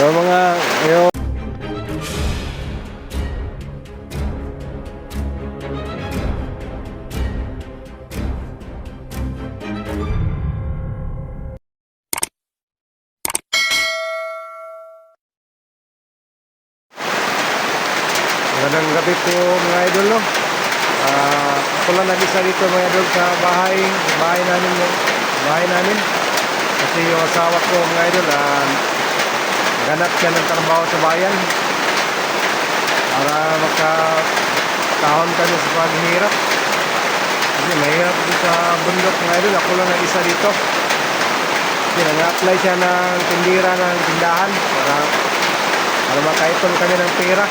So mga yung magandang gabi po mga idol, no? Ako lang nag-isa dito mga idol sa bahay namin kasi yung asawa ko mga idol ganap siya ng trabaho sa bayan para makatahon kami sa paghihirap kasi mahirap dito sa bundok mga idol. Ako lang nag-isa dito kasi nag-apply siya ng tindira ng tindahan para makaipon kami ng pera.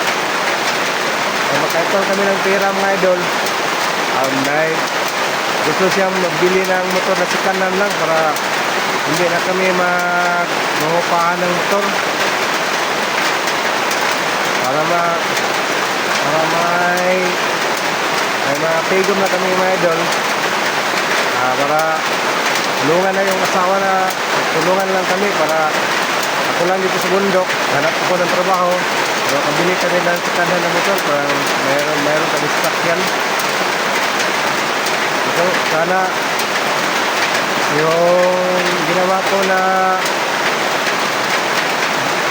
Makaipon kami ng pera mga idol. Dahil gusto siyang magbili ng motor na sikanan lang para hindi na kami mangupahan ng motor para may mapigom na kami mga idol, para tulungan na yung asawa na tulungan lang kami para ako lang dito sa bundok hanap ako ng trabaho. Makabili kami ng sikanan na motor para mayroon kami sakyan. So sana yung ginawa ko na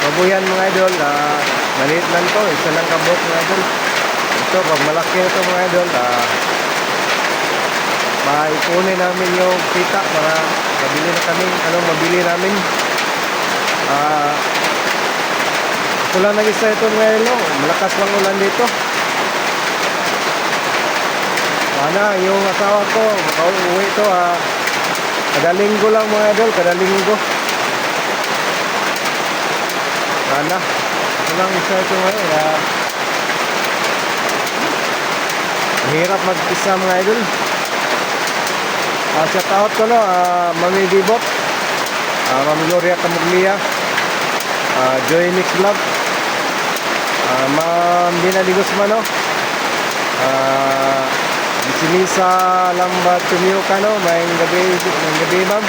babuyan mga idol, maliit lang to, isa lang kabok mga idol. Ito pag malaki ito mga idol, maipunin namin yung kita para mabili namin. Ulan nag-isa ito mga idol, malakas lang ulan dito. Sana yung asawa ko makauwi ito kada linggo lang mga idol, kada linggo. Sana ulang isa ito ngayon. Mahirap mag-isa mga idol. Shout out ko, no, Mami Bibot, Mami Gloria Camuglia, Joy Mix Vlog, Ma'am Dina Di Guzman, no? Bisinisa Lamba Tumiyokano, mayang gabi ma'am.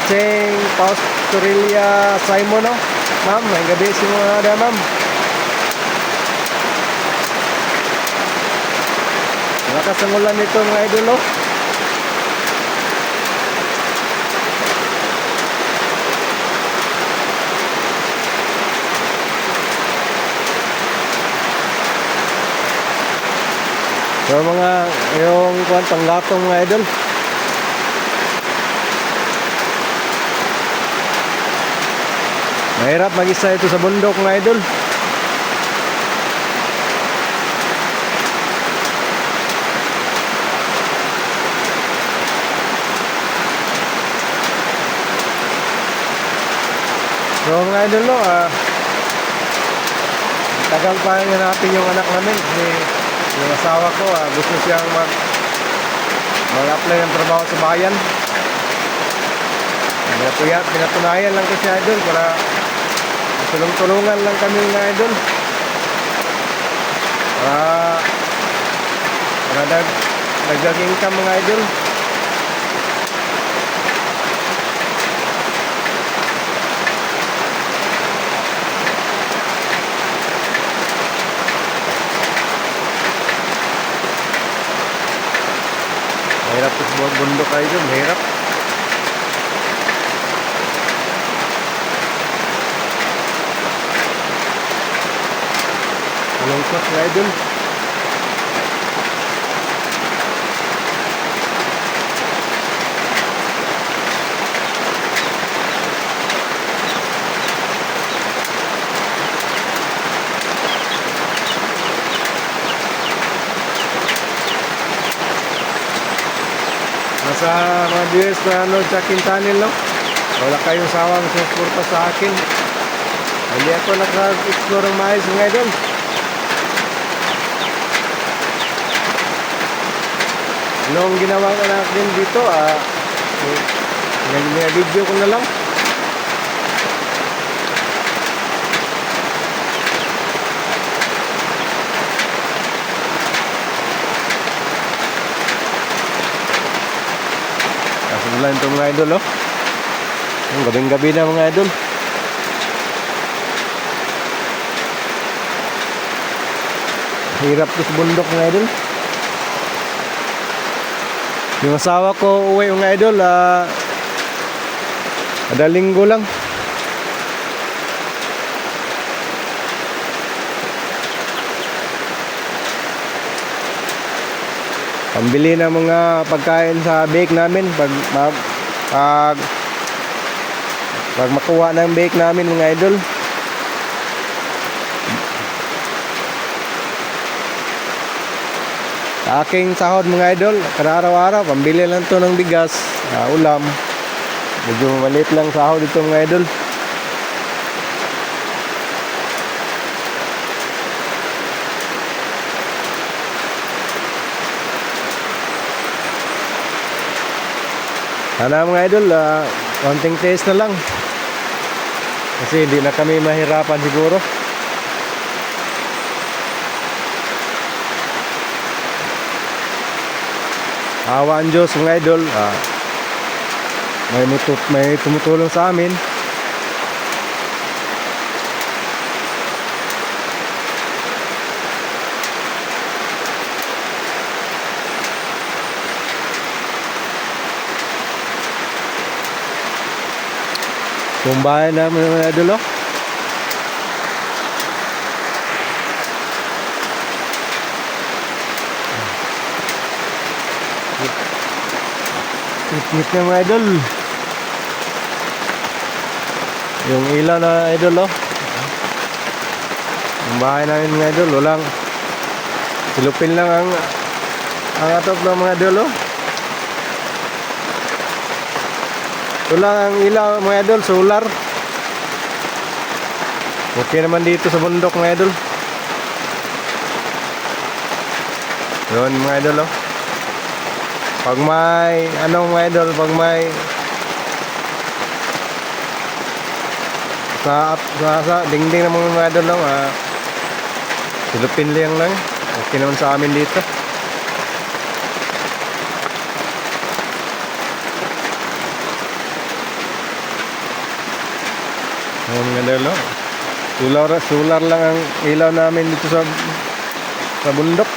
Cheng Paustorelia Simon, no? Ma'am, mayang gabi si mga ada ma'am. Malakas ang ulan nito mga idol, no? So mga yung panggatong mga idol. Mahirap mag-isa ito sa bundok mga idol. So mga idol, no, tagal pa natin yung anak namin kasi yung asawa ko gusto siyang mag-apply ng trabaho sa bayan. Pinatunayan lang ko siya idol para tulong-tulungan lang kami mga idol. Para dagdag income mga idol. Mahirap sa buong bundok kayo dun, mahirap. Malungkot kayo dun. Sa mga viewers na sa akin channel, no? Wala kayong sawang susuporta sa akin. Hindi ako nag-explore ng maayos mga idol. Anong ginawa ko natin dito? Video ko na lang. Ulan ito mga idol, oh. Gabing-gabi na mga idol. Hirap to sa bundok mga idol. Yung asawa ko uwi mga idol, kada linggo lang. Pambili ng mga pagkain sa bake namin pag makuha ng bake namin mga idol. Sa aking sahod mga idol, kada araw-araw pambili lang to ng bigas, ulam. Medyo maliit lang sahod ito mga idol. Sana mga idol, konting taste na lang. Kasi hindi na kami mahirapan siguro. Awa ang Diyos mga idol, may tumutulong sa amin. Kumbayan namin mga idol, oh. Hit na mga idol. Yung ilaw na idol, oh. Yung bahay namin mga idol, walang silupin lang ang atop ng mga idol, oh. Ito lang ang ilaw mga idol, solar. Okay naman dito sa bundok mga idol. Yun mga idol, oh. Pag may mga idol, pag may sa dingding ng mga idol lang, silupin lang. Okay naman sa amin dito. Mga idol, oh. Solar lang ang ilaw namin dito sa bundok.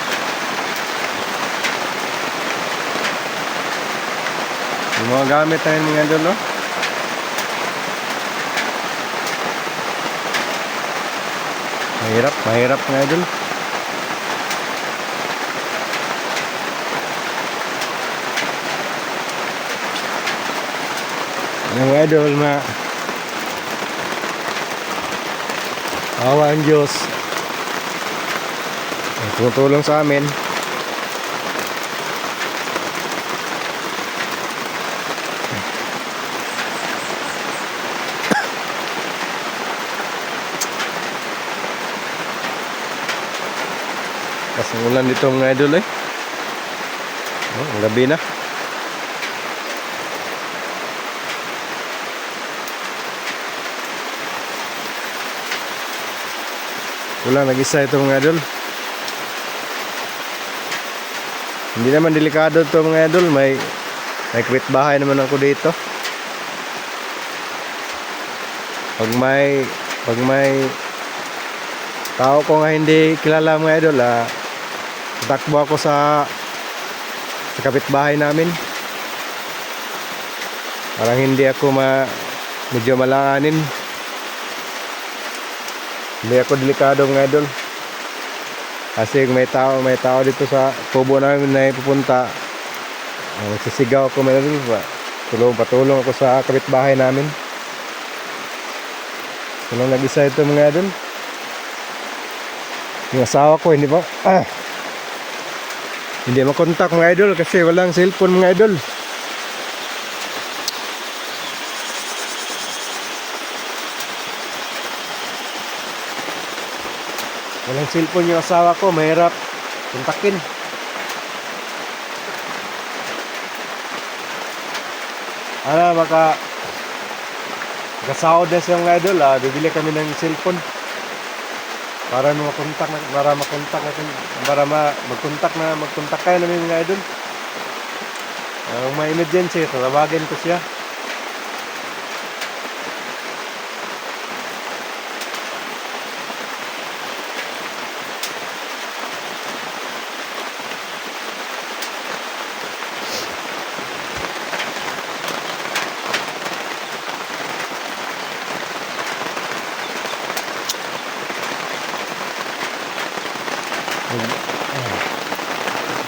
Yung mga gamit namin mga idol, oh. Mahirap mga idol. Mga idol, awa ang Diyos, tumutulong sa amin. Kasi ulan dito mga idol, eh. Oh, gabi na. Ulan nag-isa ito mga idol. Hindi naman delikado ito mga idol. May kapitbahay naman ako dito. Pag may tao ko nga hindi kilala mga idol, takbo ako sa kapitbahay namin. Parang hindi ako medyo malanganin. Hindi ako delikado mga idol. Kasi may tao dito sa kubo namin na pupunta, magsisigaw ako mga idol. Patulong ako sa kapitbahay namin. Walang nag-isa ito mga idol. Yung asawa ko hindi makontak mga idol kasi walang cellphone mga idol. Walang cellphone yung asawa ko, mahirap kontakin. Kasahod na siya mga idol, bibili kami ng cellphone para magkontak kayo namin mga idol. May emergency, tawagin ko siya.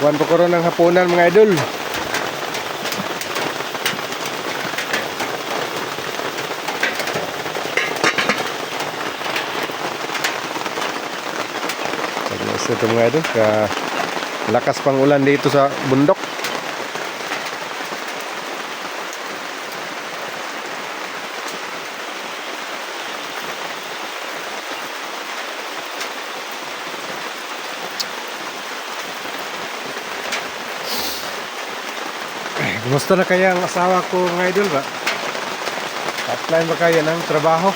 Buwan po ko ron ng hapunan mga idol. Pag-nasa ito mga idol. Lakas pang ulan dito sa bundok. Gusto na kaya ang asawa ko mga idol ba? Apply ba kaya ng trabaho?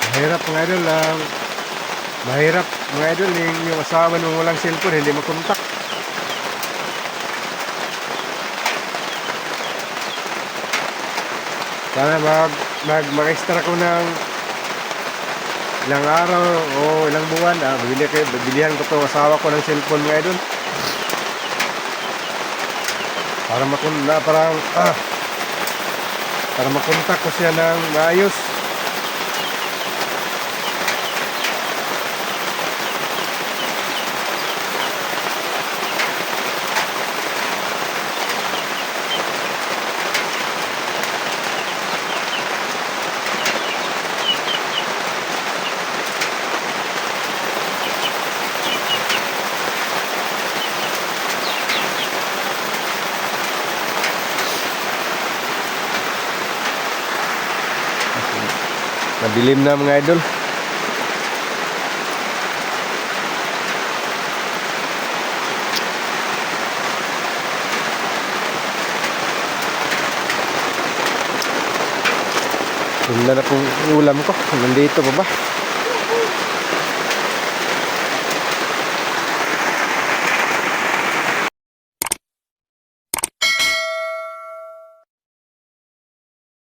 Mahirap mga idol lang. Mahirap mga idol yung asawa nung walang cellphone hindi makontak. Sana mag-extra ko ng ilang araw o ilang buwan. Bilihan ko to asawa ko ng cellphone mga idol. Para makontak ko siya ng maayos. Madilim na mga idol. Yun na pong ulam ko. Nandito pa ba?